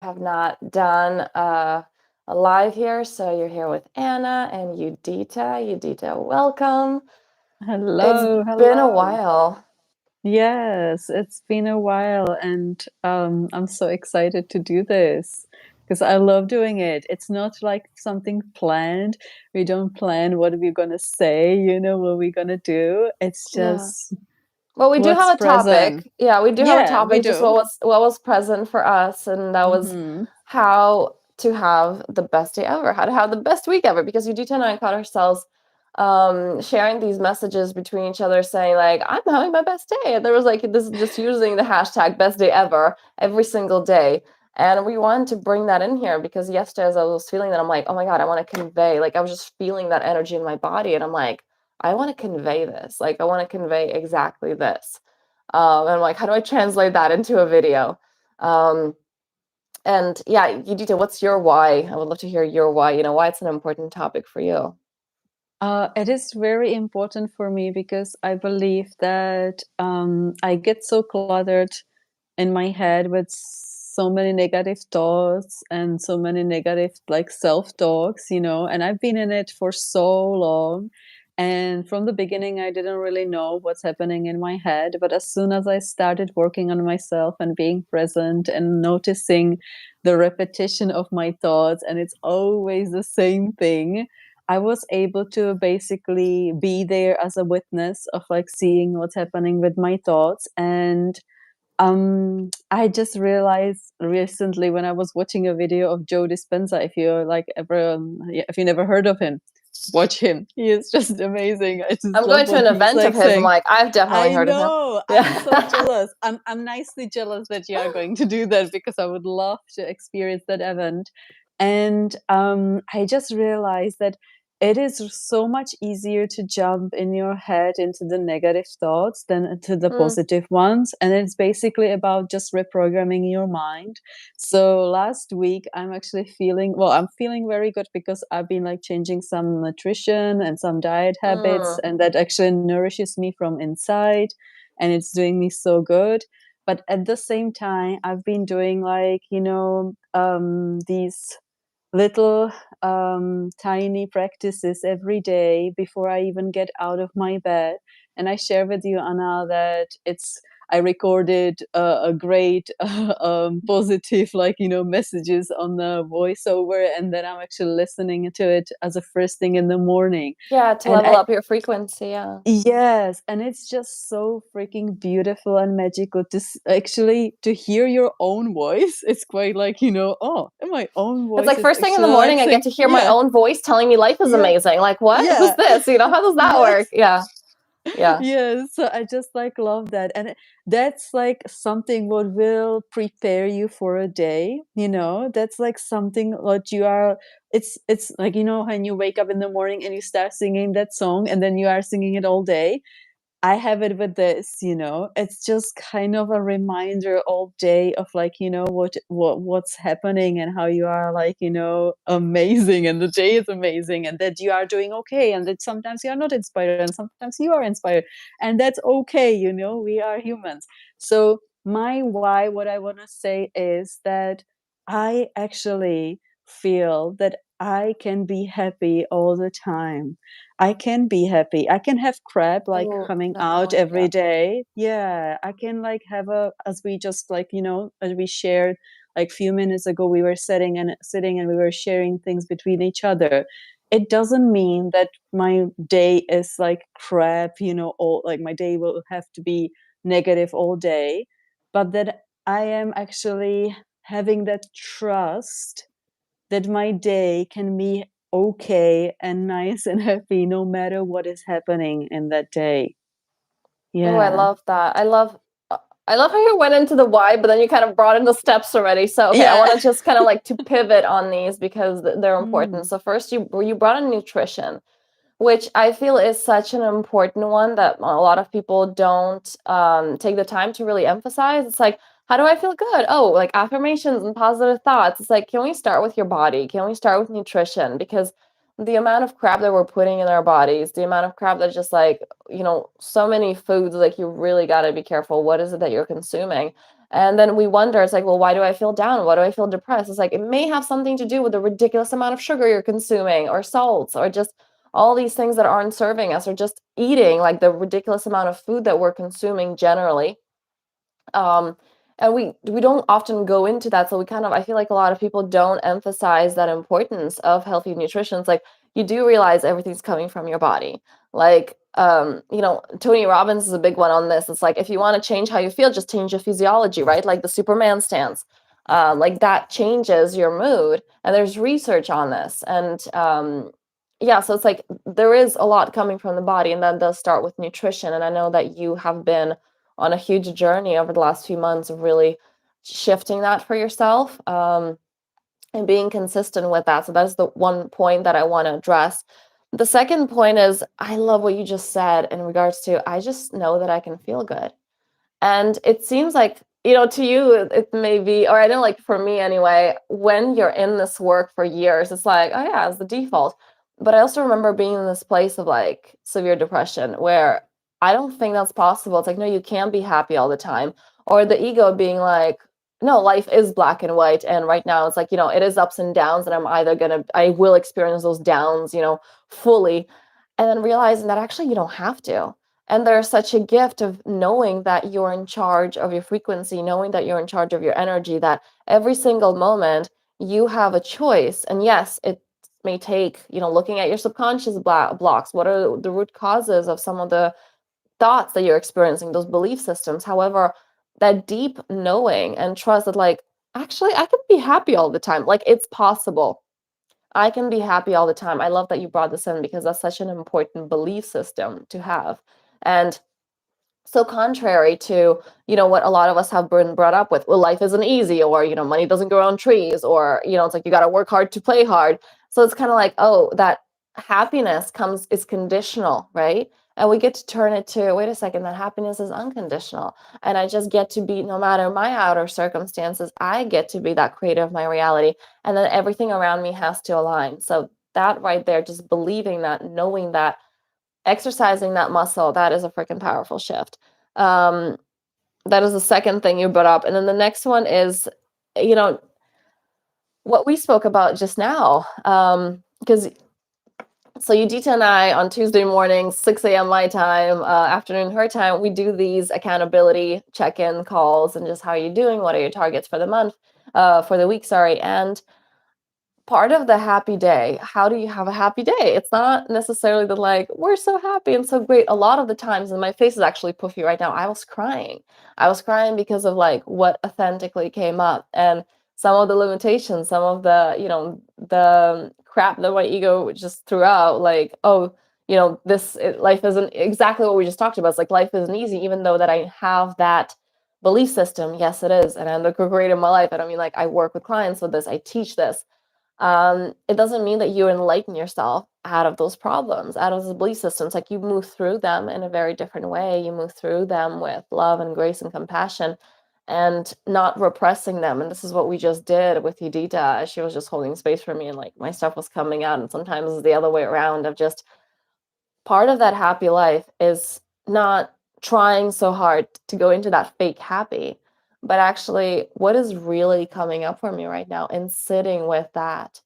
have not done a live here, so you're here with Anna and Judita. Judita, welcome. It's Hello, been a hello. while. Yes, it's been a while, and I'm so excited to do this because I love doing it. It's not like something planned. We don't plan what we're gonna say, what we're gonna do. It's Yeah. just Well, we do what's have a present. topic. Yeah, we do have a Yeah, we topic, just do. what was present for us, and that was Mm-hmm. how to have the best day ever, how to have the best week ever. Because Judita and I caught ourselves sharing these messages between each other saying like, I'm having my best day. And there was like this just using the hashtag best day ever every single day. And we wanted to bring that in here because yesterday as I was feeling that, I'm like, oh my God, I want to convey, like I was just feeling that energy in my body. And I'm like, I want to convey this. Like, I want to convey exactly this. And I'm like, how do I translate that into a video? Um, and yeah, Yudita, what's your why? I would love to hear your why, why it's an important topic for you. It is very important for me because I believe that I get so cluttered in my head with so many negative thoughts and so many negative like self-talks, and I've been in it for so long. And from the beginning, I didn't really know what's happening in my head. But as soon as I started working on myself and being present and noticing the repetition of my thoughts, and it's always the same thing, I was able to basically be there as a witness of like seeing what's happening with my thoughts. And I just realized recently when I was watching a video of Joe Dispenza, if you like ever, if you never heard of him, watch him. He is just amazing. I just I'm love going to what an he's event of like his. I'm saying. like, I've definitely I heard of him. know. I'm so Yeah. jealous. I'm nicely jealous that you are going to do that because I would love to experience that event. And I just realized that it is so much easier to jump in your head into the negative thoughts than into the Mm, positive ones. And it's basically about just reprogramming your mind. So last week, I'm feeling very good because I've been like changing some nutrition and some diet habits, mm. and that actually nourishes me from inside, and it's doing me so good. But at the same time, I've been doing like, these little tiny practices every day before I even get out of my bed. And I share with you, Anna, that I recorded a great positive, like, messages on the voiceover, and then I'm actually listening to it as a first thing in the morning. Yeah, to And level up your frequency. Yeah. yes, and it's just so freaking beautiful and magical to actually to hear your own voice. It's quite like, oh, my own It's voice like is first thing in the actually like morning, I get saying, to hear my yeah, own voice telling me life is yeah, amazing. Like, what? Who's yeah, this? How does that work? yes. Yeah. Yeah. Yeah, so I just like love that. And that's like something what will prepare you for a day, That's like something what you are it's like, when you wake up in the morning and you start singing that song and then you are singing it all day. I have it with this, It's just kind of a reminder all day of like, what's happening and how you are like, amazing, and the day is amazing, and that you are doing okay, and that sometimes you are not inspired and sometimes you are inspired. And that's okay, we are humans. So my why, what I want to say is that I actually feel that I can be happy all the time. I can be happy. I can have crap like Oh, coming out definitely. every Yeah. day. Yeah, I can like have as we just like, as we shared like few minutes ago, we were sitting and we were sharing things between each other. It doesn't mean that my day is like crap, all like my day will have to be negative all day, but that I am actually having that trust that my day can be okay and nice and happy no matter what is happening in that day. Oh, I Yeah. love that. I love how you went into the why, but then you kind of brought in the steps already. So, okay, I Yeah. want to just kind of like to pivot on these because they're important. Mm. So, first, you brought in nutrition, which I feel is such an important one that a lot of people don't take the time to really emphasize. It's like, how do I feel good? Oh, like affirmations and positive thoughts. It's like, can we start with your body? Can we start with nutrition? Because the amount of crap that we're putting in our bodies, the amount of crap that's just like, so many foods, like you really got to be careful. What is it that you're consuming? And then we wonder, it's like, well, why do I feel down? Why do I feel depressed? It's like, it may have something to do with the ridiculous amount of sugar you're consuming, or salts, or just all these things that aren't serving us, or just eating like the ridiculous amount of food that we're consuming generally. Um, and we don't often go into that, so we kind of, I feel like a lot of people don't emphasize that importance of healthy nutrition. It's like, you do realize everything's coming from your body. Like, Tony Robbins is a big one on this. It's like, if you want to change how you feel, just change your physiology, right? Like the Superman stance. Like that changes your mood, and there's research on this. And yeah, so it's like there is a lot coming from the body, and that does start with nutrition. And I know that you have been on a huge journey over the last few months of really shifting that for yourself, and being consistent with that. So that's the one point that I want to address. The second point is, I love what you just said in regards to, I just know that I can feel good. And it seems like, to you, it may be, or I know, like for me anyway, when you're in this work for years, it's like, oh yeah, it's the default. But I also remember being in this place of like severe depression where I don't think that's possible. It's like, no, you can't be happy all the time. Or the ego being like, no, life is black and white. And right now it's like, it is ups and downs. And I will experience those downs, fully. And then realizing that actually you don't have to. And there's such a gift of knowing that you're in charge of your frequency, knowing that you're in charge of your energy, that every single moment you have a choice. And yes, it may take, looking at your subconscious blocks. What are the root causes of some of the thoughts that you're experiencing, those belief systems? However, that deep knowing and trust that, like, actually, I can be happy all the time. Like, it's possible. I can be happy all the time. I love that you brought this in because that's such an important belief system to have. And so contrary to, what a lot of us have been brought up with, well, life isn't easy, or, money doesn't grow on trees, or, it's like you got to work hard to play hard. So it's kind of like, oh, that happiness is conditional, right? And we get to turn it to, wait a second, that happiness is unconditional. And I just get to be, no matter my outer circumstances, I get to be that creator of my reality. And then everything around me has to align. So that right there, just believing that, knowing that, exercising that muscle, that is a freaking powerful shift. Um, that is the second thing you brought up. And then the next one is, you know, what we spoke about just now. Because so Udita and I on Tuesday mornings, 6 a.m. my time, afternoon her time, we do these accountability check-in calls and just how are you doing? What are your targets for the month, for the week, sorry. And part of the happy day, how do you have a happy day? It's not necessarily the like, we're so happy and so great. A lot of the times, and my face is actually puffy right now, I was crying. I was crying because of like what authentically came up, and some of the limitations, some of the, the crap that my ego just threw out, like, oh, life isn't exactly what we just talked about. It's like life isn't easy, even though that I have that belief system. Yes, it is. And I'm the creator of my life. I don't mean like I work with clients with this, I teach this. It doesn't mean that you enlighten yourself out of those problems, out of those belief systems. Like, you move through them in a very different way. You move through them with love and grace and compassion, and not repressing them. And this is what we just did with Judita. She was just holding space for me, and like my stuff was coming out. And sometimes it's the other way around, of just part of that happy life is not trying so hard to go into that fake happy, but actually what is really coming up for me right now, and sitting with that.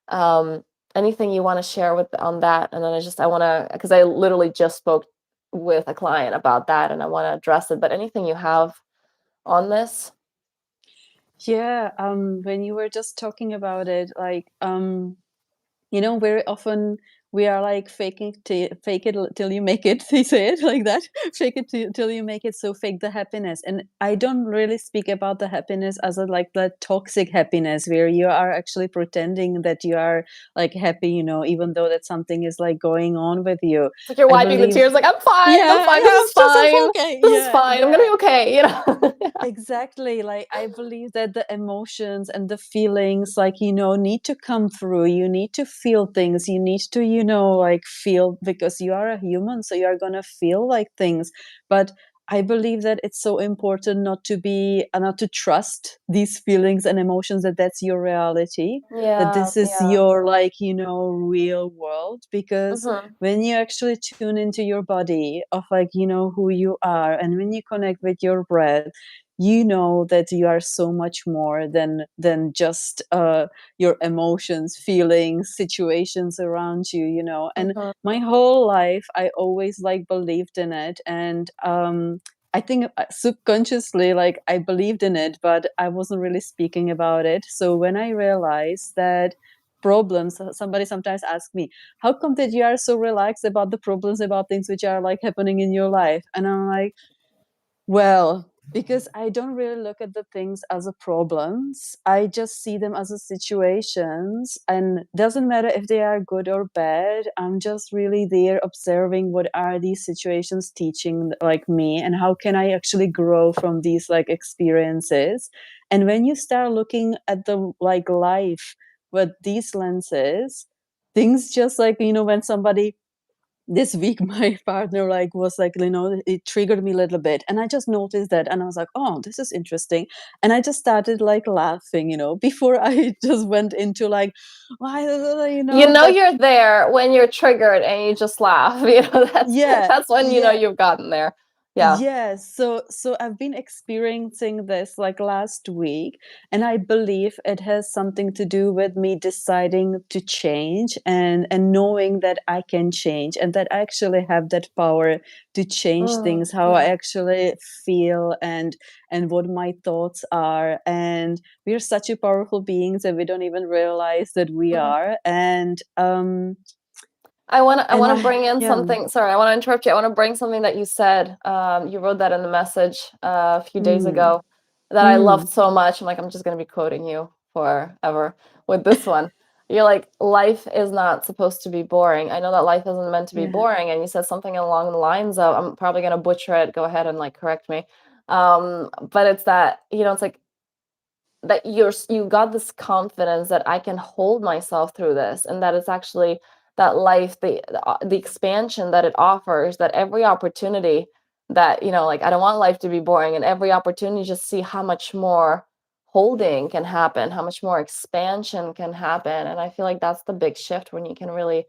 um Anything you want to share with on that? And then I want to, because I literally just spoke with a client about that, and I want to address it, but anything you have on this? Yeah, when you were just talking about it, like, very often we are like fake it till you make it. They say it like that. Fake it till you make it. So fake the happiness. And I don't really speak about the happiness as a like the toxic happiness where you are actually pretending that you are like happy, even though that something is like going on with you. It's like you're I wiping the believe, tears, like, I'm yeah, fine, yeah, this I'm is just I'm fine, okay. this is Yeah, fine, I'm gonna yeah. be okay. Exactly. Like, I believe that the emotions and the feelings, like, need to come through. You need to feel things. You need to, like, feel, because you are a human, so you are gonna feel like things. But I believe that it's so important not to trust these feelings and emotions, that that's your reality, that Yeah, this is yeah. your, like, real world. Because Hmm. when you actually tune into your body of, like, who you are, and when you connect with your breath, you know that you are so much more than just your emotions, feelings, situations around you, you know. And Mhm. my whole life I always like believed in it, and I think subconsciously, like, I believed in it, but I wasn't really speaking about it. So when I realized that problems, somebody sometimes asks me, how come that you are so relaxed about the problems, about things which are like happening in your life? And I'm like, well, because I don't really look at the things as a problems. I just see them as a situations, and doesn't matter if they are good or bad. I'm just really there observing what are these situations teaching like me, and how can I actually grow from these like experiences. And when you start looking at the like life with these lenses, things just like, you know, when somebody this week my partner like was like, you know, it triggered me a little bit, and I just noticed that, and I was like, oh, this is interesting. And I just started like laughing, you know, before I just went into like, why, you You know. know But you're there when you're triggered and you just laugh, you know, yeah, that's when you know yeah. you've gotten there. Yeah. Yes, so I've been experiencing this like last week, and I believe it has something to do with me deciding to change, and knowing that I can change, and that I actually have that power to change things, how I Yeah. actually feel, and what my thoughts are. And we're such a powerful beings that we don't even realize that we Mhm. are. I And wanna I bring in yeah. something, sorry, I wanna interrupt you. I wanna bring something that you said, you wrote that in the message, a few days Mm, ago that I loved mm, so much. I'm like, I'm just gonna be quoting you forever with this one. You're like, "Life is not supposed to be boring." I know that life isn't meant to be yeah. boring, and you said something along the lines of, I'm probably gonna butcher it, go ahead and, like, correct me. But it's that, you know, it's like that you got this confidence that I can hold myself through this, and that it's actually that life, the expansion that it offers, that every opportunity that, you know, like, I don't want life to be boring, and every opportunity, just see how much more holding can happen, how much more expansion can happen. And I feel like that's the big shift when you can really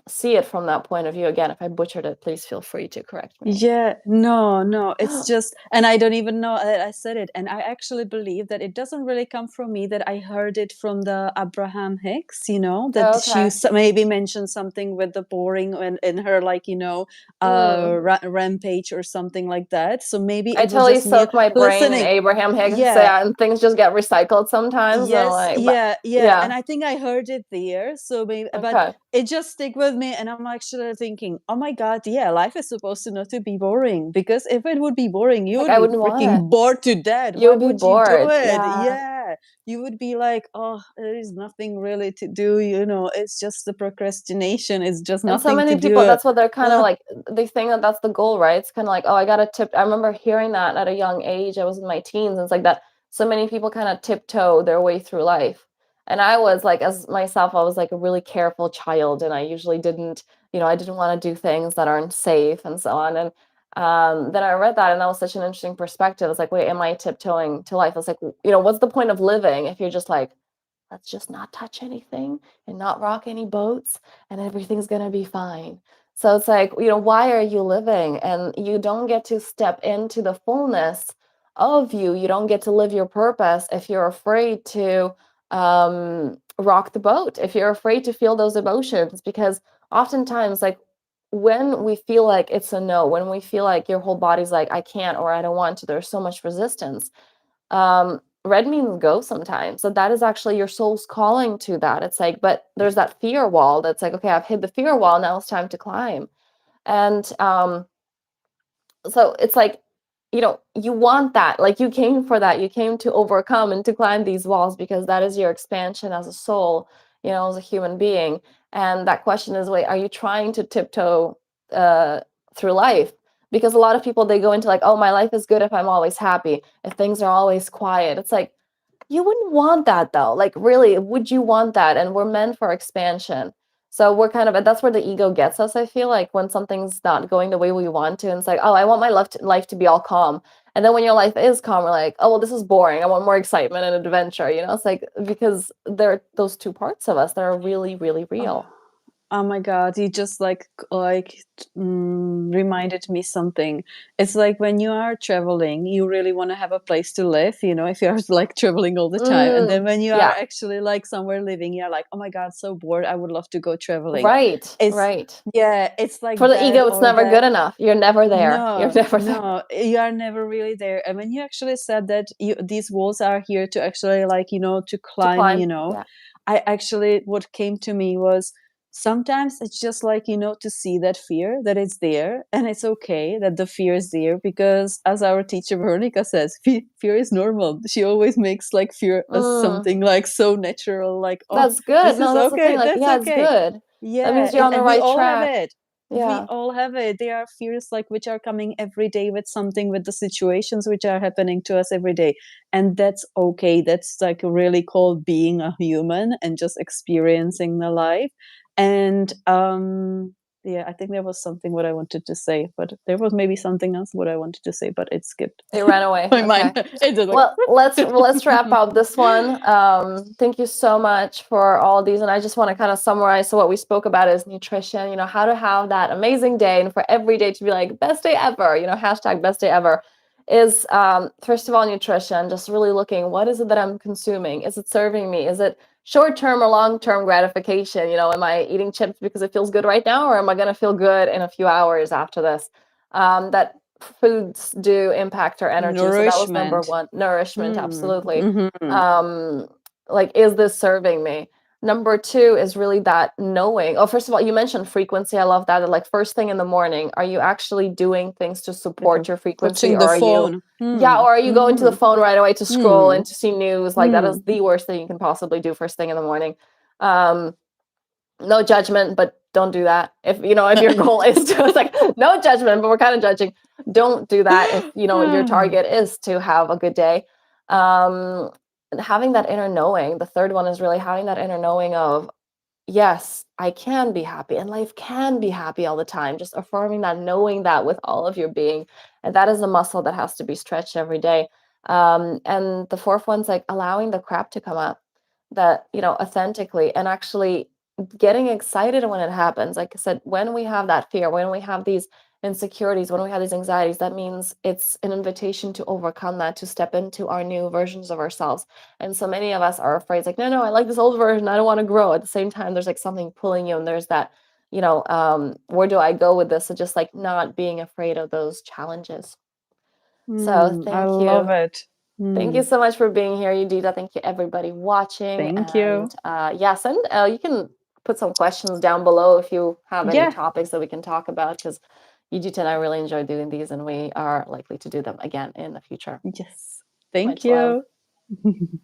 see it from that point of view. Again, if I butchered it, please feel free to correct me. Yeah, no, no, it's just, and I don't even know that I said it, and I actually believe that it doesn't really come from me, that I heard it from the Abraham Hicks, you know, that she Okay. maybe mentioned something with the boring and in her, like, you know, Mm. rampage or something like that. So maybe I it was totally just me soak my brain in listening. Abraham Hicks, Yeah, yeah, and things just get recycled sometimes, and I'm yes, like, but yeah, yeah, yeah, and I think I heard it there, so maybe, but okay. it just stick with me, and I'm actually thinking, "Oh my god, yeah, life is supposed to not to be boring, because if it would be boring, you Like, would I be wouldn't want it. freaking bored to death. You Why would be would you do bored, it?" yeah. Yeah, you would be like, "Oh, there is nothing really to do, you know, it's just the procrastination, it's just And so nothing to many people, do." that's what they're kind of Uh, like, they think that that's the goal, right? It's kind of like, oh, I gotta tip. I remember hearing that at a young age. I was in my teens, and it's like that. So many people kind of tiptoe their way through life, and I was like, as myself, I was like a really careful child, and I usually didn't, you know, I didn't want to do things that aren't safe and so on. And then I read that, and that was such an interesting perspective. It's like, wait, am I tiptoeing to life? It's like, you know, what's the point of living if you're just like, let's just not touch anything and not rock any boats and everything's going to be fine. So it's like, you know, why are you living? And you don't get to step into the fullness of you. You don't get to live your purpose if you're afraid to rock the boat, if you're afraid to feel those emotions. Because oftentimes, like, when we feel like it's a no, when we feel like your whole body's like, I can't or I don't want to, there's so much resistance. Red means go sometimes. So that is actually your soul's calling to that. It's like, but there's that fear wall that's like, okay, I've hit the fear wall. Now it's time to climb. And so it's like, you know, you want that. Like, you came for that. You came to overcome and to climb these walls because that is your expansion as a soul, you know, as a human being. And that question is, wait, are you trying to tiptoe uh, through life? Because a lot of people, they go into like, oh, my life is good if I'm always happy, if things are always quiet. It's like, you wouldn't want that though. Like, really, would you want that? And we're meant for expansion. So we're kind of, and that's where the ego gets us, I feel like, when something's not going the way we want to. And it's like, oh, I want my life to be all calm. And then when your life is calm, we're like, oh, well, this is boring. I want more excitement and adventure. You know, it's like, because there are those two parts of us that are really, really oh, real. Oh my God, you just reminded me something. It's like when you are traveling, you really want to have a place to live, if you're like traveling all the time. And then Mm, when you are yeah, actually like somewhere living, you're like, oh my God, so bored. I would love to go traveling. right, It's right. Yeah, it's For like the that ego, it's or never that. good enough. You're never there. You're No, never there no, you are never really there. And when you actually said that these walls are here to actually like, to to climb, climb. Yeah. I actually, what came to me was sometimes it's just like, to see that fear that it's there and it's okay that the fear is there because as our teacher Veronica says, fear is normal. She always makes like fear as Mm, something like so natural, like, oh, that's good. this No, is that's the thing. okay. Like, That's yeah, it's okay. good. That Yeah. means you're on the And we right all have track. it. We Yeah. all have it. There are fears like which are coming every day with something, with the situations which are happening to us every day. And that's okay. That's like really called being a human and just experiencing the life. And yeah, I think there was something what I wanted to say, but there was maybe something else what I wanted to say, but it skipped It ran away. my mind. Okay. It just like Well, let's wrap up this one. Thank you so much for all these, and I just want to kind of summarize. So what we spoke about is nutrition. How to have that amazing day, and for every day to be like best day ever. Hashtag best day ever is first of all nutrition. Just really looking, what is it that I'm consuming? Is it serving me? Is it short-term or long-term gratification? Am I eating chips because it feels good right now, or am I going to feel good in a few hours after this? That foods do impact our energy. So that was number nourishment. one. Nourishment, absolutely. Mm-hmm. Um, like, is this serving me? Number two is really that knowing. Oh, first of all, you mentioned frequency. I love that. Like first thing in the morning, are you actually doing things to Yeah. support your frequency, Touching or the are you, phone. yeah, or are you going to the Mm-hmm. phone right away to scroll Mm. and to see news? Like that is Mm. the worst thing you can possibly do first thing in the morning. Um, no judgment, but don't do that. If your goal is to, it's like no judgment, but we're kind of judging. Don't do that if your target is to have a good day. Um, and having that inner knowing. The third one is really having that inner knowing of, yes, I can be happy and life can be happy all the time. Just affirming that, knowing that with all of your being. And that is a muscle that has to be stretched every day. And the fourth one's like allowing the crap to come up, that, authentically, and actually getting excited when it happens. Like I said, when we have that fear, when we have these insecurities, when we have these anxieties, that means it's an invitation to overcome that, to step into our new versions of ourselves. And so many of us are afraid, it's like, no, I like this old version. I don't want to grow. At the same time, there's like something pulling you, and there's that, where do I go with this? So just like not being afraid of those challenges. So I thank love you. it. Thank you Mm. so much for being here, Judita. Thank you, everybody watching. Thank And you. yeah, you can put some questions down below if you have any Yeah. topics that we can talk about, because Judita and I really enjoy doing these, and we are likely to do them again in the future. Yes. Thank Much love. you.